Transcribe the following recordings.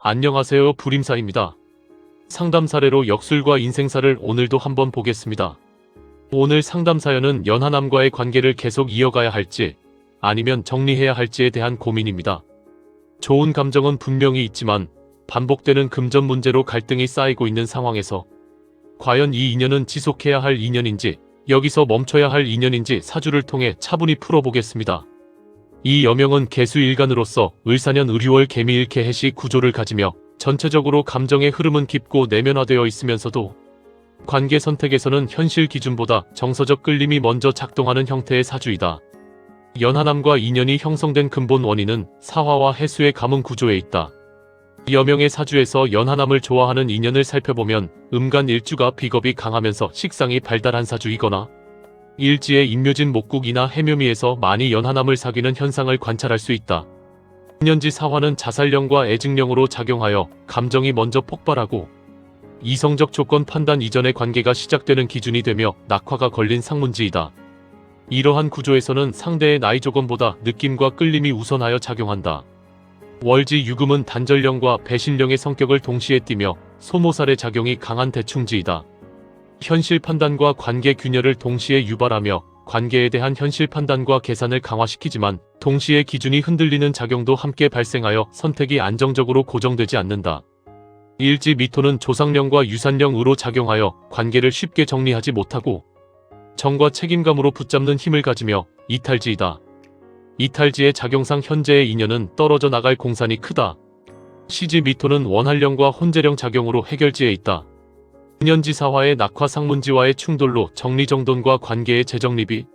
안녕하세요. 불임사입니다. 상담 사례로 역술과 인생사를 오늘도 한번 보겠습니다. 오늘 상담 사연은 연하남과의 관계를 계속 이어가야 할지 아니면 정리해야 할지에 대한 고민입니다. 좋은 감정은 분명히 있지만 반복되는 금전 문제로 갈등이 쌓이고 있는 상황에서 과연 이 인연은 지속해야 할 인연인지 여기서 멈춰야 할 인연인지 사주를 통해 차분히 풀어보겠습니다. 이 여명은 개수일간으로서 을사년 을유월 개미일개 해시 구조를 가지며 전체적으로 감정의 흐름은 깊고 내면화되어 있으면서도 관계 선택에서는 현실 기준보다 정서적 끌림이 먼저 작동하는 형태의 사주이다. 연하남과 인연이 형성된 근본 원인은 사화와 해수의 가문 구조에 있다. 여명의 사주에서 연하남을 좋아하는 인연을 살펴보면 음간일주가 비겁이 강하면서 식상이 발달한 사주이거나 일지의 임묘진 목국이나 해묘미에서 많이 연하남을 사귀는 현상을 관찰할 수 있다. 신년지 사화는 자살령과 애증령으로 작용하여 감정이 먼저 폭발하고 이성적 조건 판단 이전의 관계가 시작되는 기준이 되며 낙화가 걸린 상문지이다. 이러한 구조에서는 상대의 나이 조건보다 느낌과 끌림이 우선하여 작용한다. 월지 유금은 단절령과 배신령의 성격을 동시에 띠며 소모살의 작용이 강한 대충지이다. 현실 판단과 관계 균열을 동시에 유발하며 관계에 대한 현실 판단과 계산을 강화시키지만 동시에 기준이 흔들리는 작용도 함께 발생하여 선택이 안정적으로 고정되지 않는다. 일지 미토는 조상령과 유산령으로 작용하여 관계를 쉽게 정리하지 못하고 정과 책임감으로 붙잡는 힘을 가지며 이탈지이다. 이탈지의 작용상 현재의 인연은 떨어져 나갈 공산이 크다. 시지 미토는 원할령과 혼재령 작용으로 해결지에 있다. 신년지사화의 낙화 상문지와의 충돌로 정리정돈과 관계의 재정립이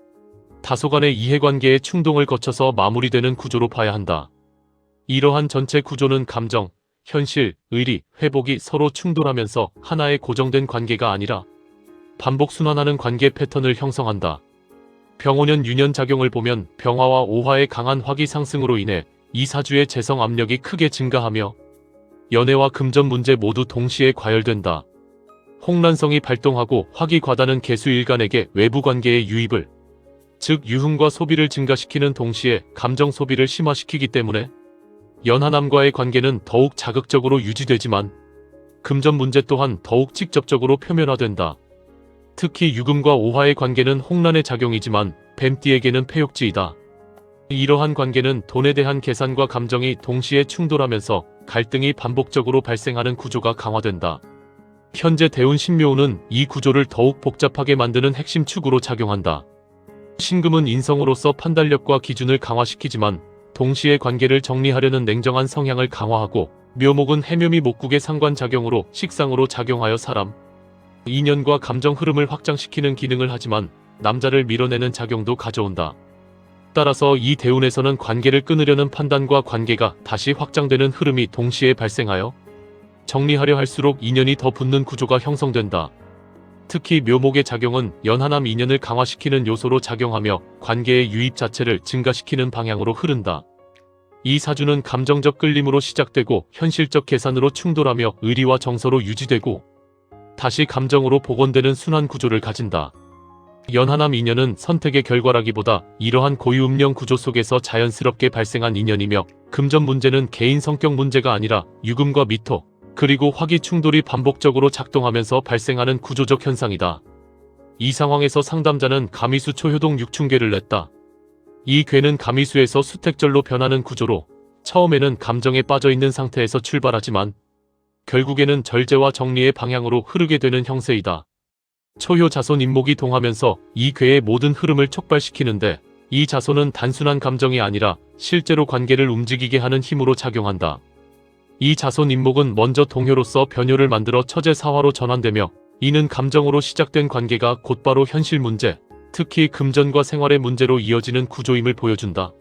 다소간의 이해관계의 충동을 거쳐서 마무리되는 구조로 봐야 한다. 이러한 전체 구조는 감정, 현실, 의리, 회복이 서로 충돌하면서 하나의 고정된 관계가 아니라 반복순환하는 관계 패턴을 형성한다. 병오년 유년 작용을 보면 병화와 오화의 강한 화기 상승으로 인해 이 사주의 재성 압력이 크게 증가하며 연애와 금전 문제 모두 동시에 과열된다. 홍란성이 발동하고 화기 과다는 개수일간에게 외부 관계의 유입을 즉 유흥과 소비를 증가시키는 동시에 감정 소비를 심화시키기 때문에 연하남과의 관계는 더욱 자극적으로 유지되지만 금전 문제 또한 더욱 직접적으로 표면화된다. 특히 유금과 오화의 관계는 홍란의 작용이지만 뱀띠에게는 폐욕지이다. 이러한 관계는 돈에 대한 계산과 감정이 동시에 충돌하면서 갈등이 반복적으로 발생하는 구조가 강화된다. 현재 대운 신묘는 이 구조를 더욱 복잡하게 만드는 핵심 축으로 작용한다. 신금은 인성으로서 판단력과 기준을 강화시키지만 동시에 관계를 정리하려는 냉정한 성향을 강화하고 묘목은 해묘미 목국의 상관작용으로 식상으로 작용하여 사람, 인연과 감정 흐름을 확장시키는 기능을 하지만 남자를 밀어내는 작용도 가져온다. 따라서 이 대운에서는 관계를 끊으려는 판단과 관계가 다시 확장되는 흐름이 동시에 발생하여 정리하려 할수록 인연이 더 붙는 구조가 형성된다. 특히 묘목의 작용은 연하남 인연을 강화시키는 요소로 작용하며 관계의 유입 자체를 증가시키는 방향으로 흐른다. 이 사주는 감정적 끌림으로 시작되고 현실적 계산으로 충돌하며 의리와 정서로 유지되고 다시 감정으로 복원되는 순환 구조를 가진다. 연하남 인연은 선택의 결과라기보다 이러한 고유음령 구조 속에서 자연스럽게 발생한 인연이며 금전 문제는 개인 성격 문제가 아니라 유금과 미토, 그리고 화기 충돌이 반복적으로 작동하면서 발생하는 구조적 현상이다. 이 상황에서 상담자는 가미수 초효동 육충괴를 냈다. 이 괴는 가미수에서 수택절로 변하는 구조로 처음에는 감정에 빠져있는 상태에서 출발하지만 결국에는 절제와 정리의 방향으로 흐르게 되는 형세이다. 초효 자손 인목이 동하면서 이 괴의 모든 흐름을 촉발시키는데 이 자손은 단순한 감정이 아니라 실제로 관계를 움직이게 하는 힘으로 작용한다. 이 자손 인목은 먼저 동효로서 변효를 만들어 처제 사화로 전환되며 이는 감정으로 시작된 관계가 곧바로 현실 문제, 특히 금전과 생활의 문제로 이어지는 구조임을 보여준다.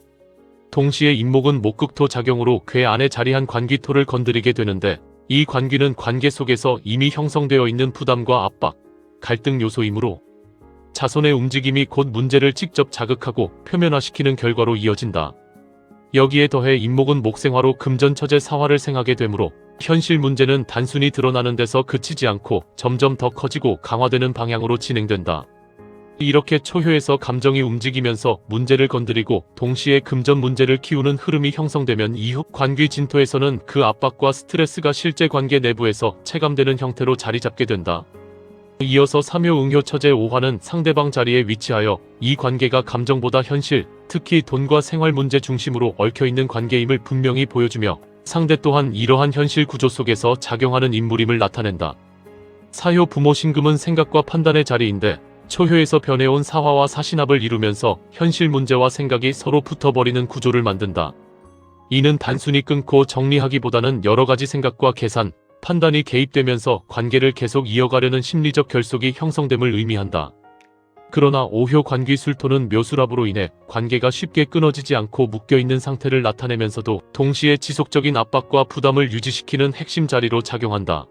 동시에 인목은 목극토 작용으로 괴 안에 자리한 관귀토를 건드리게 되는데 이 관귀는 관계 속에서 이미 형성되어 있는 부담과 압박, 갈등 요소이므로 자손의 움직임이 곧 문제를 직접 자극하고 표면화시키는 결과로 이어진다. 여기에 더해 인목은 목생화로 금전처제 사화를 생하게 되므로 현실 문제는 단순히 드러나는 데서 그치지 않고 점점 더 커지고 강화되는 방향으로 진행된다. 이렇게 초효에서 감정이 움직이면서 문제를 건드리고 동시에 금전 문제를 키우는 흐름이 형성되면 이후 관계 진토에서는 그 압박과 스트레스가 실제 관계 내부에서 체감되는 형태로 자리 잡게 된다. 이어서 3요 응효 처제 5화는 상대방 자리에 위치하여 이 관계가 감정보다 현실, 특히 돈과 생활 문제 중심으로 얽혀있는 관계임을 분명히 보여주며 상대 또한 이러한 현실 구조 속에서 작용하는 인물임을 나타낸다. 4요 부모 신금은 생각과 판단의 자리인데 초효에서 변해온 사화와 사신합을 이루면서 현실 문제와 생각이 서로 붙어버리는 구조를 만든다. 이는 단순히 끊고 정리하기보다는 여러가지 생각과 계산, 판단이 개입되면서 관계를 계속 이어가려는 심리적 결속이 형성됨을 의미한다. 그러나 5효 관귀술토는 묘술합으로 인해 관계가 쉽게 끊어지지 않고 묶여있는 상태를 나타내면서도 동시에 지속적인 압박과 부담을 유지시키는 핵심 자리로 작용한다.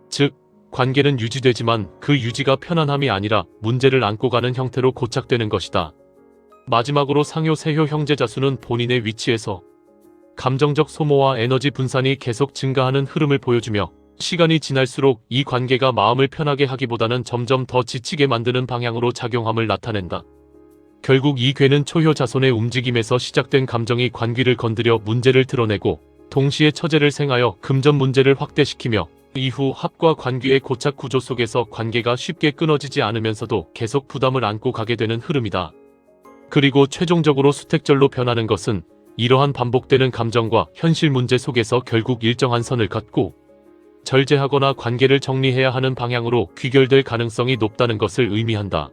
즉, 관계는 유지되지만 그 유지가 편안함이 아니라 문제를 안고 가는 형태로 고착되는 것이다. 마지막으로 상효 세효 형제자수는 본인의 위치에서 감정적 소모와 에너지 분산이 계속 증가하는 흐름을 보여주며 시간이 지날수록 이 관계가 마음을 편하게 하기보다는 점점 더 지치게 만드는 방향으로 작용함을 나타낸다. 결국 이 괴는 초효 자손의 움직임에서 시작된 감정이 관귀를 건드려 문제를 드러내고 동시에 처제를 생하여 금전 문제를 확대시키며 이후 합과 관귀의 고착 구조 속에서 관계가 쉽게 끊어지지 않으면서도 계속 부담을 안고 가게 되는 흐름이다. 그리고 최종적으로 수택절로 변하는 것은 이러한 반복되는 감정과 현실 문제 속에서 결국 일정한 선을 긋고 절제하거나 관계를 정리해야 하는 방향으로 귀결될 가능성이 높다는 것을 의미한다.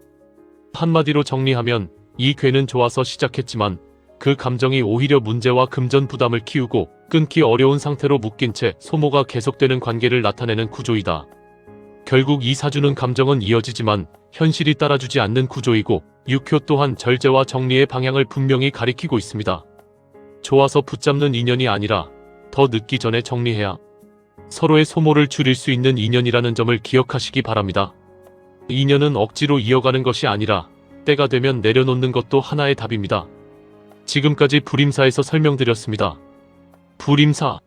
한마디로 정리하면 이 괴는 좋아서 시작했지만 그 감정이 오히려 문제와 금전 부담을 키우고 끊기 어려운 상태로 묶인 채 소모가 계속되는 관계를 나타내는 구조이다. 결국 이 사주는 감정은 이어지지만 현실이 따라주지 않는 구조이고 6효 또한 절제와 정리의 방향을 분명히 가리키고 있습니다. 좋아서 붙잡는 인연이 아니라 더 늦기 전에 정리해야 서로의 소모를 줄일 수 있는 인연이라는 점을 기억하시기 바랍니다. 인연은 억지로 이어가는 것이 아니라 때가 되면 내려놓는 것도 하나의 답입니다. 지금까지 불임사에서 설명드렸습니다. 불임사